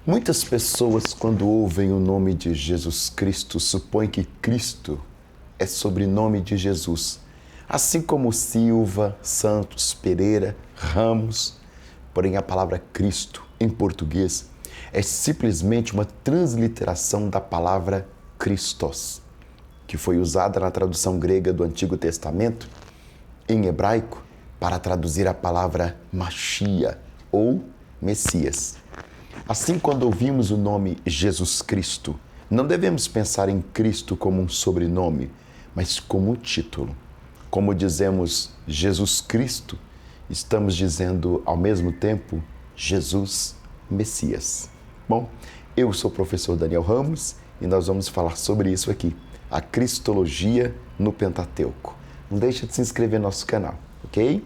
Muitas pessoas, quando ouvem o nome de Jesus Cristo, supõem que Cristo é sobrenome de Jesus, assim como Silva, Santos, Pereira, Ramos. Porém, a palavra Cristo, em português, é simplesmente uma transliteração da palavra Christos, que foi usada na tradução grega do Antigo Testamento, em hebraico, para traduzir a palavra Machia, ou Messias. Assim, quando ouvimos o nome Jesus Cristo, não devemos pensar em Cristo como um sobrenome, mas como um título. Como dizemos Jesus Cristo, estamos dizendo ao mesmo tempo Jesus Messias. Bom, eu sou o professor Daniel Ramos e nós vamos falar sobre isso aqui, a Cristologia no Pentateuco. Não deixe de se inscrever no nosso canal, ok?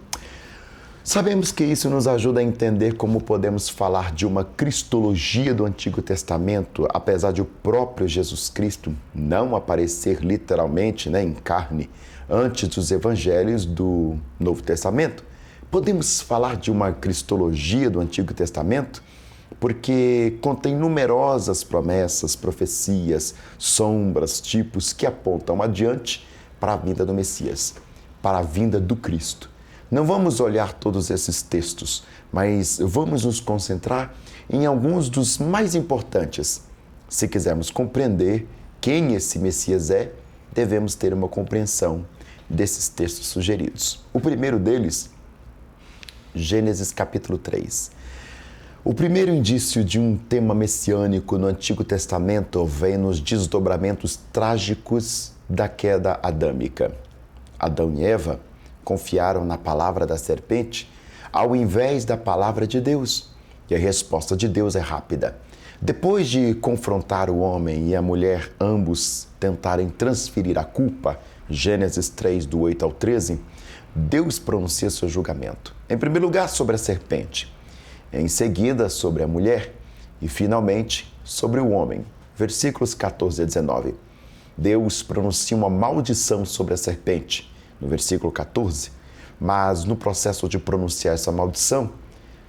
Sabemos que isso nos ajuda a entender como podemos falar de uma cristologia do Antigo Testamento, apesar de o próprio Jesus Cristo não aparecer literalmente, em carne, antes dos evangelhos do Novo Testamento. Podemos falar de uma cristologia do Antigo Testamento porque contém numerosas promessas, profecias, sombras, tipos que apontam adiante para a vinda do Messias, para a vinda do Cristo. Não vamos olhar todos esses textos, mas vamos nos concentrar em alguns dos mais importantes. Se quisermos compreender quem esse Messias é, devemos ter uma compreensão desses textos sugeridos. O primeiro deles, Gênesis capítulo 3. O primeiro indício de um tema messiânico no Antigo Testamento vem nos desdobramentos trágicos da queda adâmica. Adão e Eva confiaram na palavra da serpente ao invés da palavra de Deus. E a resposta de Deus é rápida. Depois de confrontar o homem e a mulher, ambos tentarem transferir a culpa, Gênesis 3, do 8 ao 13, Deus pronuncia seu julgamento. Em primeiro lugar, sobre a serpente. Em seguida, sobre a mulher. E, finalmente, sobre o homem. Versículos 14 a 19. Deus pronuncia uma maldição sobre a serpente, no versículo 14, mas no processo de pronunciar essa maldição,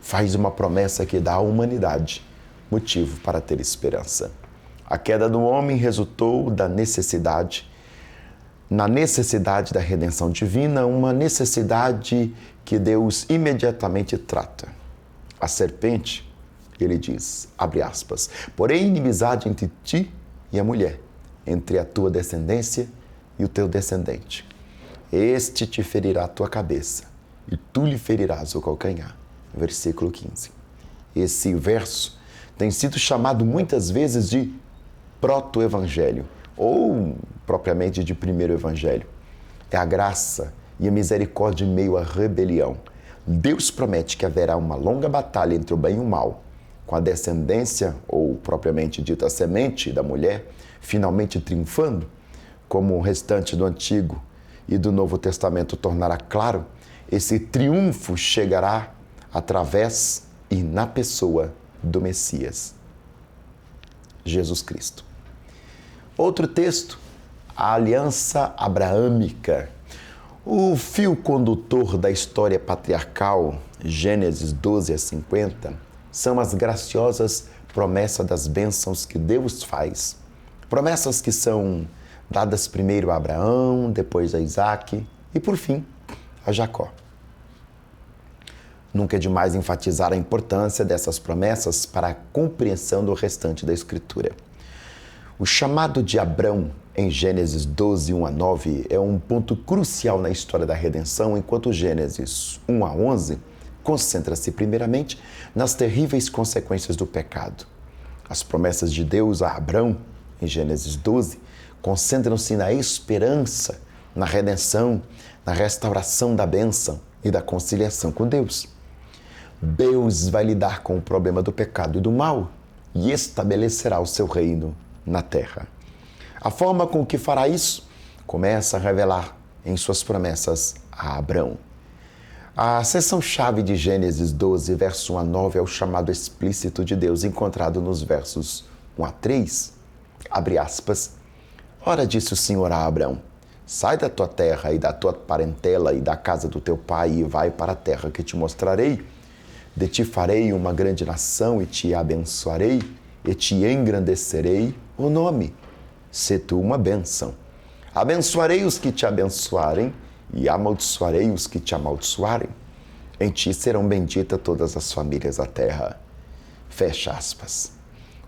faz uma promessa que dá à humanidade motivo para ter esperança. A queda do homem resultou na necessidade da redenção divina, uma necessidade que Deus imediatamente trata. A serpente, ele diz, abre aspas, porém inimizade entre ti e a mulher, entre a tua descendência e o teu descendente. Este te ferirá a tua cabeça, e tu lhe ferirás o calcanhar. Versículo 15. Esse verso tem sido chamado muitas vezes de proto-evangelho, ou propriamente de primeiro evangelho. É a graça e a misericórdia em meio à rebelião. Deus promete que haverá uma longa batalha entre o bem e o mal, com a descendência, ou propriamente dita a semente da mulher, finalmente triunfando, como o restante do Antigo e do Novo Testamento tornará claro, esse triunfo chegará através e na pessoa do Messias, Jesus Cristo. Outro texto, a aliança abraâmica. O fio condutor da história patriarcal, Gênesis 12 a 50, são as graciosas promessas das bênçãos que Deus faz. Promessas que são dadas primeiro a Abraão, depois a Isaac e, por fim, a Jacó. Nunca é demais enfatizar a importância dessas promessas para a compreensão do restante da Escritura. O chamado de Abrão, em Gênesis 12, 1 a 9, é um ponto crucial na história da redenção, enquanto Gênesis 1 a 11 concentra-se primeiramente nas terríveis consequências do pecado. As promessas de Deus a Abrão, em Gênesis 12, concentram-se na esperança, na redenção, na restauração da bênção e da conciliação com Deus. Deus vai lidar com o problema do pecado e do mal e estabelecerá o seu reino na terra. A forma com que fará isso começa a revelar em suas promessas a Abrão. A seção-chave de Gênesis 12, verso 1 a 9, é o chamado explícito de Deus encontrado nos versos 1 a 3. Abre aspas. Ora disse o Senhor a Abrão, sai da tua terra e da tua parentela e da casa do teu pai e vai para a terra que te mostrarei. De ti farei uma grande nação e te abençoarei e te engrandecerei o nome. Se tu uma bênção. Abençoarei os que te abençoarem e amaldiçoarei os que te amaldiçoarem. Em ti serão benditas todas as famílias da terra. Fecha aspas.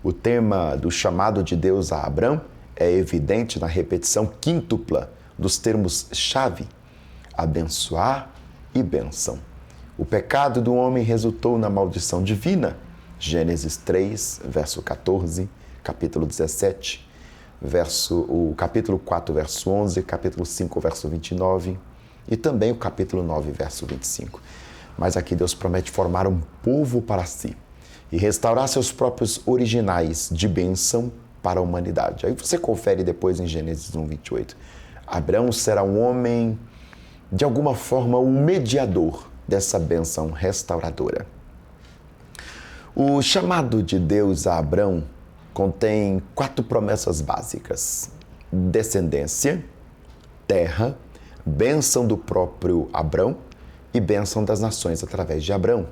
O tema do chamado de Deus a Abrão é evidente na repetição quíntupla dos termos-chave: abençoar e bênção. O pecado do homem resultou na maldição divina. Gênesis 3, verso 14, capítulo 17, o capítulo 4, verso 11, capítulo 5, verso 29 e também o capítulo 9, verso 25. Mas aqui Deus promete formar um povo para si e restaurar seus próprios originais de bênção para a humanidade. Aí você confere depois em Gênesis 1, 28. Abrão será um homem, de alguma forma, o mediador dessa bênção restauradora. O chamado de Deus a Abrão contém 4 promessas básicas: descendência, terra, bênção do próprio Abrão e bênção das nações através de Abrão.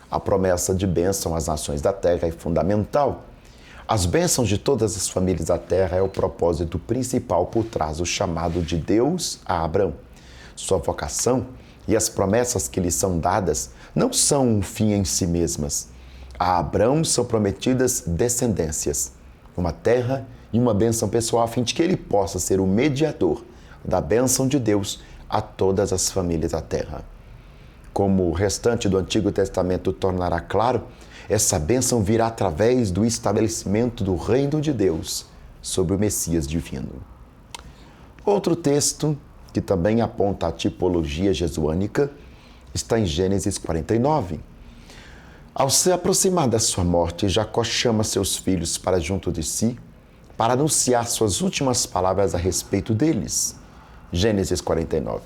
A promessa de bênção às nações da terra é fundamental. As bênçãos de todas as famílias da terra é o propósito principal por trás do chamado de Deus a Abrão. Sua vocação e as promessas que lhe são dadas não são um fim em si mesmas. A Abrão são prometidas descendências, uma terra e uma bênção pessoal, a fim de que ele possa ser o mediador da bênção de Deus a todas as famílias da terra. Como o restante do Antigo Testamento tornará claro, essa bênção virá através do estabelecimento do reino de Deus sobre o Messias divino. Outro texto, que também aponta a tipologia jesuânica, está em Gênesis 49. Ao se aproximar da sua morte, Jacó chama seus filhos para junto de si, para anunciar suas últimas palavras a respeito deles. Gênesis 49.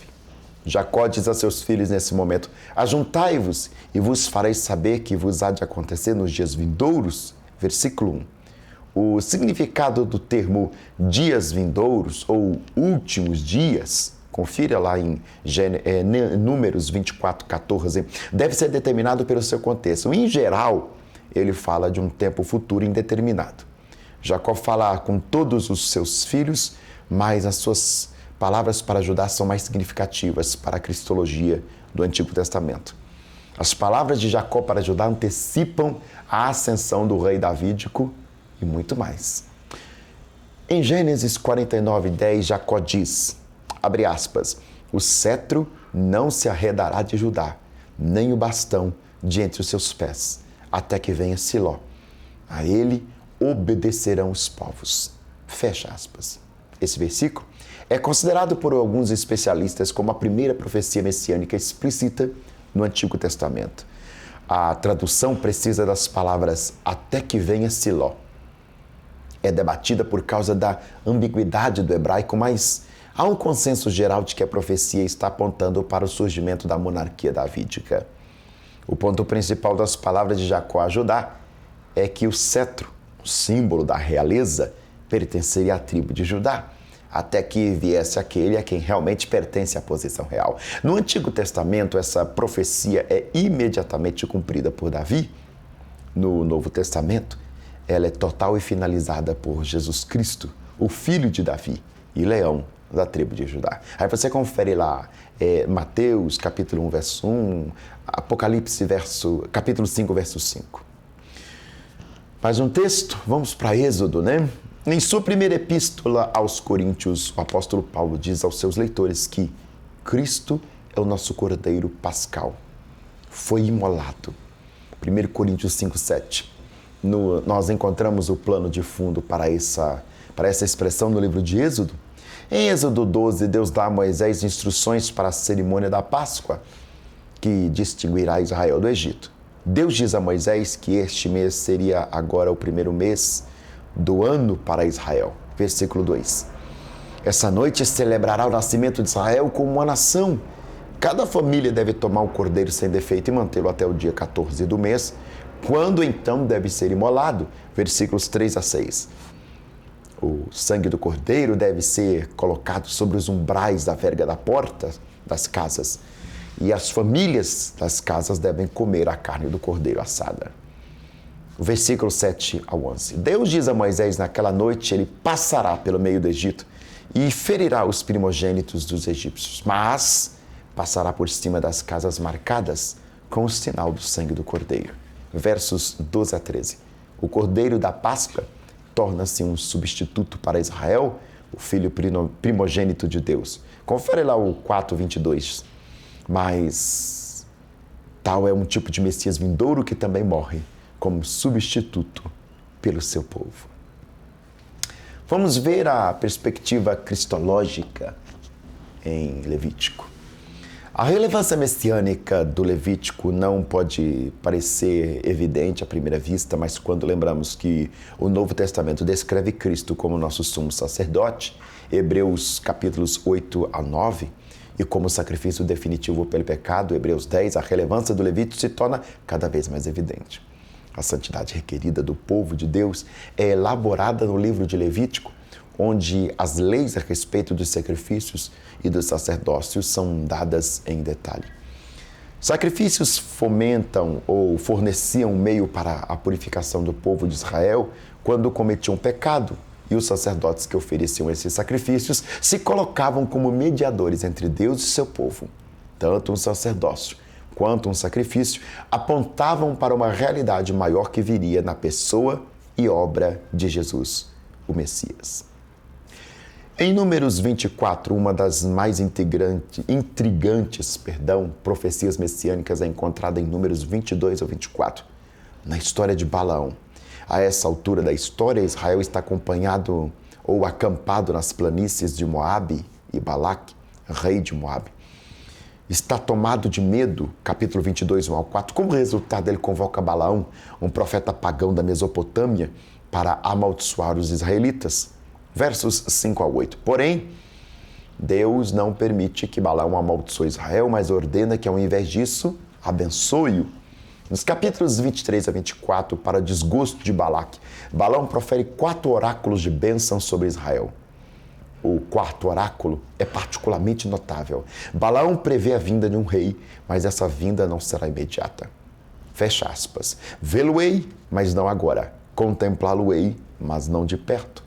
Jacó diz a seus filhos nesse momento: ajuntai-vos e vos farei saber que vos há de acontecer nos dias vindouros. Versículo 1. O significado do termo dias vindouros ou últimos dias, confira lá em Números 24, 14, deve ser determinado pelo seu contexto. Em geral, ele fala de um tempo futuro indeterminado. Jacó fala com todos os seus filhos, mas as suas palavras para ajudar são mais significativas para a cristologia do Antigo Testamento. As palavras de Jacó para ajudar antecipam a ascensão do rei davídico e muito mais. Em Gênesis 49, 10, Jacó diz, abre aspas, o cetro não se arredará de Judá, nem o bastão de entre os seus pés, até que venha Siló. A ele obedecerão os povos. Fecha aspas. Esse versículo é considerado por alguns especialistas como a primeira profecia messiânica explícita no Antigo Testamento. A tradução precisa das palavras até que venha Siló. É debatida por causa da ambiguidade do hebraico, mas há um consenso geral de que a profecia está apontando para o surgimento da monarquia davídica. O ponto principal das palavras de Jacó a Judá é que o cetro, o símbolo da realeza, pertenceria à tribo de Judá, até que viesse aquele a quem realmente pertence a posição real. No Antigo Testamento, essa profecia é imediatamente cumprida por Davi. No Novo Testamento, ela é total e finalizada por Jesus Cristo, o filho de Davi e leão da tribo de Judá. Aí você confere lá Mateus, capítulo 1, verso 1, Apocalipse, capítulo 5, verso 5. Mais um texto, vamos para Êxodo, né? Em sua primeira epístola aos Coríntios, o apóstolo Paulo diz aos seus leitores que Cristo é o nosso Cordeiro Pascal, foi imolado. 1 Coríntios 5, 7. Nós encontramos o plano de fundo para essa expressão no livro de Êxodo. Em Êxodo 12, Deus dá a Moisés instruções para a cerimônia da Páscoa, que distinguirá Israel do Egito. Deus diz a Moisés que este mês seria agora o primeiro mês do ano para Israel. Versículo 2. Essa noite celebrará o nascimento de Israel como uma nação. Cada família deve tomar um cordeiro sem defeito e mantê-lo até o dia 14 do mês, quando então deve ser imolado. Versículos 3 a 6. O sangue do cordeiro deve ser colocado sobre os umbrais da verga da porta das casas. e as famílias das casas devem comer a carne do cordeiro assada. O versículo 7 ao 11. Deus diz a Moisés, naquela noite ele passará pelo meio do Egito e ferirá os primogênitos dos egípcios, mas passará por cima das casas marcadas com o sinal do sangue do cordeiro. Versos 12 a 13. O cordeiro da Páscoa torna-se um substituto para Israel, o filho primogênito de Deus. Confere lá o 4:22. Mas tal é um tipo de Messias vindouro que também morre como substituto pelo seu povo. Vamos ver a perspectiva cristológica em Levítico. A relevância messiânica do Levítico não pode parecer evidente à primeira vista, mas quando lembramos que o Novo Testamento descreve Cristo como nosso sumo sacerdote, Hebreus capítulos 8 a 9, e como sacrifício definitivo pelo pecado, Hebreus 10, a relevância do Levítico se torna cada vez mais evidente. A santidade requerida do povo de Deus é elaborada no livro de Levítico, onde as leis a respeito dos sacrifícios e do sacerdócio são dadas em detalhe. Sacrifícios fomentam ou forneciam um meio para a purificação do povo de Israel quando cometiam pecado, e os sacerdotes que ofereciam esses sacrifícios se colocavam como mediadores entre Deus e seu povo. Tanto um sacerdócio quanto um sacrifício apontavam para uma realidade maior que viria na pessoa e obra de Jesus, o Messias. Em Números 24, uma das mais intrigantes profecias messiânicas é encontrada em Números 22 ao 24, na história de Balaão. A essa altura da história, Israel está acompanhado ou acampado nas planícies de Moabe, e Balaque, rei de Moabe, está tomado de medo, capítulo 22, 1 ao 4. Como resultado, ele convoca Balaão, um profeta pagão da Mesopotâmia, para amaldiçoar os israelitas. Versos 5 a 8. Porém, Deus não permite que Balaão amaldiçoe Israel, mas ordena que, ao invés disso, abençoe-o. Nos capítulos 23 a 24, para desgosto de Balaque, Balaão profere 4 oráculos de bênção sobre Israel. O 4º oráculo é particularmente notável. Balaão prevê a vinda de um rei, mas essa vinda não será imediata. Fecha aspas. Vê-lo-ei, mas não agora. Contemplá-lo-ei, mas não de perto.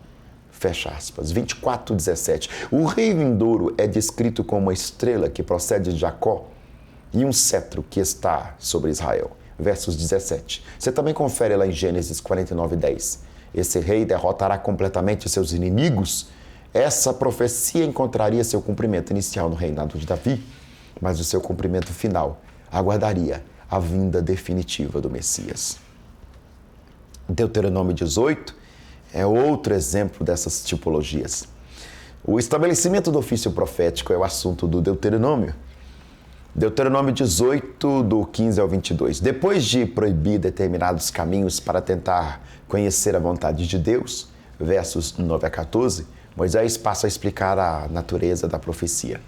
Fecha aspas. 24:17. O rei vindouro é descrito como uma estrela que procede de Jacó e um cetro que está sobre Israel. Versos 17. Você também confere lá em Gênesis 49:10. Esse rei derrotará completamente seus inimigos. Essa profecia encontraria seu cumprimento inicial no reinado de Davi, mas o seu cumprimento final aguardaria a vinda definitiva do Messias. Deuteronômio 18 é outro exemplo dessas tipologias. O estabelecimento do ofício profético é o assunto do Deuteronômio. Deuteronômio 18, do 15 ao 22. Depois de proibir determinados caminhos para tentar conhecer a vontade de Deus, versos 9 a 14, Moisés passa a explicar a natureza da profecia,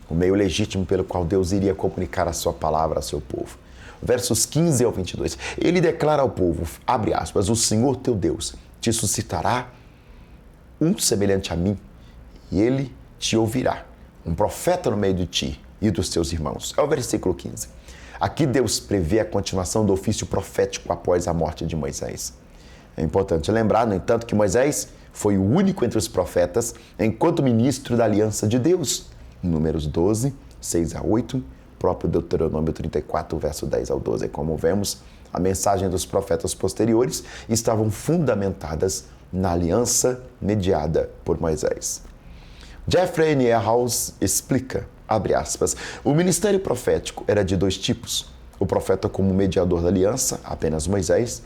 o meio legítimo pelo qual Deus iria comunicar a sua palavra a seu povo. Versos 15 ao 22. Ele declara ao povo, abre aspas, o Senhor teu Deus te suscitará um semelhante a mim, e ele te ouvirá, um profeta no meio de ti e dos teus irmãos. É o versículo 15. Aqui Deus prevê a continuação do ofício profético após a morte de Moisés. É importante lembrar, no entanto, que Moisés foi o único entre os profetas enquanto ministro da aliança de Deus. Números 12, 6 a 8, próprio Deuteronômio 34, verso 10 ao 12. Como vemos, a mensagem dos profetas posteriores estavam fundamentadas na aliança mediada por Moisés. Jeffrey Niehaus explica, abre aspas, o ministério profético era de 2 tipos. O profeta como mediador da aliança, apenas Moisés,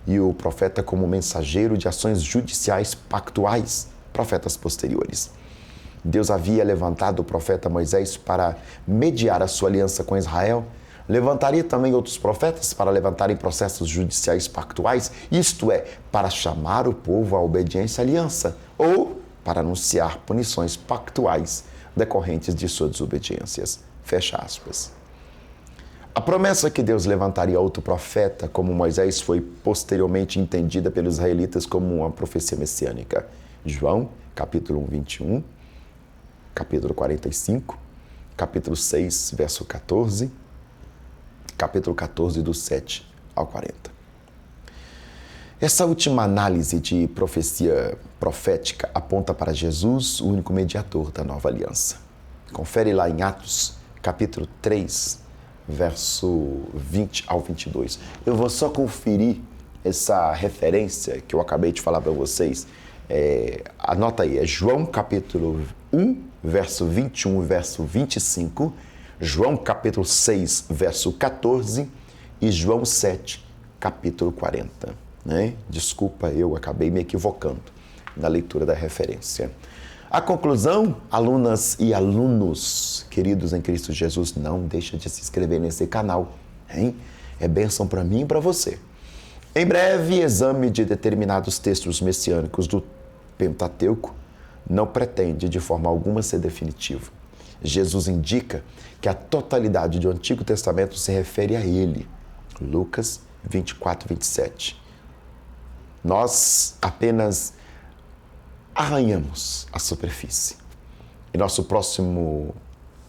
e o profeta como mensageiro de ações judiciais pactuais, profetas posteriores. Deus havia levantado o profeta Moisés para mediar a sua aliança com Israel. Levantaria também outros profetas para levantarem processos judiciais pactuais, isto é, para chamar o povo à obediência à aliança, ou para anunciar punições pactuais decorrentes de suas desobediências. Fecha aspas. A promessa que Deus levantaria outro profeta como Moisés foi posteriormente entendida pelos israelitas como uma profecia messiânica. João, capítulo 21, capítulo 45, capítulo 6, verso 14, capítulo 14, do 7 ao 40. Essa última análise de profecia profética aponta para Jesus, o único mediador da nova aliança. Confere lá em Atos, capítulo 3, verso 20 ao 22. Eu vou só conferir essa referência que eu acabei de falar para vocês. Anota aí, é João capítulo 1, verso 21 e verso 25, João capítulo 6, verso 14 e João 7, capítulo 40. Né? Desculpa, eu acabei me equivocando na leitura da referência. A conclusão, alunas e alunos queridos em Cristo Jesus, não deixa de se inscrever nesse canal, hein? É bênção para mim e para você. Em breve, exame de determinados textos messiânicos do Pentateuco não pretende de forma alguma ser definitivo. Jesus indica que a totalidade do Antigo Testamento se refere a ele. Lucas 24, 27. Nós apenas arranhamos a superfície. Em nosso próximo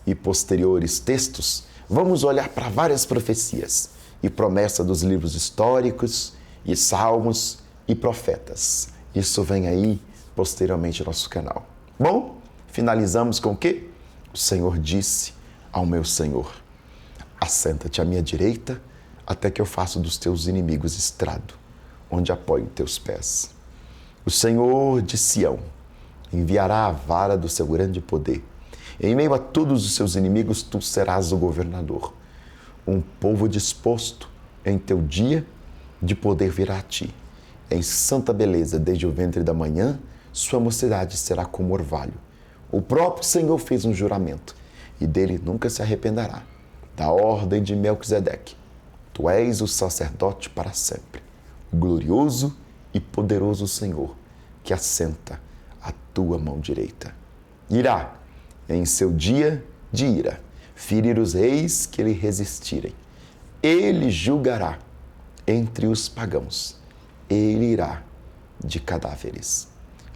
e posteriores textos, vamos olhar para várias profecias e promessas dos livros históricos e salmos e profetas. Isso vem aí posteriormente no nosso canal. Bom, finalizamos com o quê? O Senhor disse ao meu Senhor: assenta-te à minha direita até que eu faça dos teus inimigos estrado, onde apoio teus pés. O Senhor de Sião enviará a vara do seu grande poder. Em meio a todos os seus inimigos, tu serás o governador. Um povo disposto em teu dia de poder virá a ti. Em santa beleza, desde o ventre da manhã, sua mocidade será como orvalho. O próprio Senhor fez um juramento, e dele nunca se arrependerá. Da ordem de Melquisedeque, tu és o sacerdote para sempre. Glorioso e poderoso Senhor, que assenta a tua mão direita. Irá, em seu dia de ira, ferir os reis que lhe resistirem. Ele julgará entre os pagãos. Ele irá de cadáveres,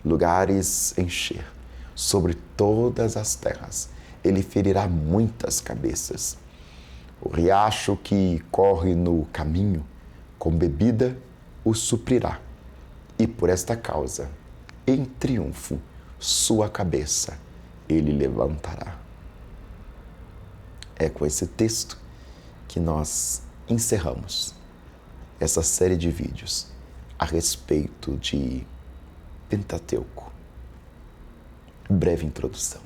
lugares encher, sobre todas as terras. Ele ferirá muitas cabeças. O riacho que corre no caminho, com bebida, o suprirá. E por esta causa, em triunfo, sua cabeça ele levantará. É com esse texto que nós encerramos essa série de vídeos a respeito de Pentateuco. Breve introdução.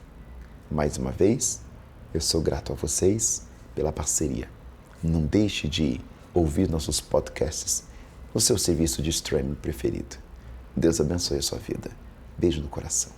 Mais uma vez, eu sou grato a vocês pela parceria. Não deixe de ouvir nossos podcasts no seu serviço de streaming preferido. Deus abençoe a sua vida. Beijo no coração.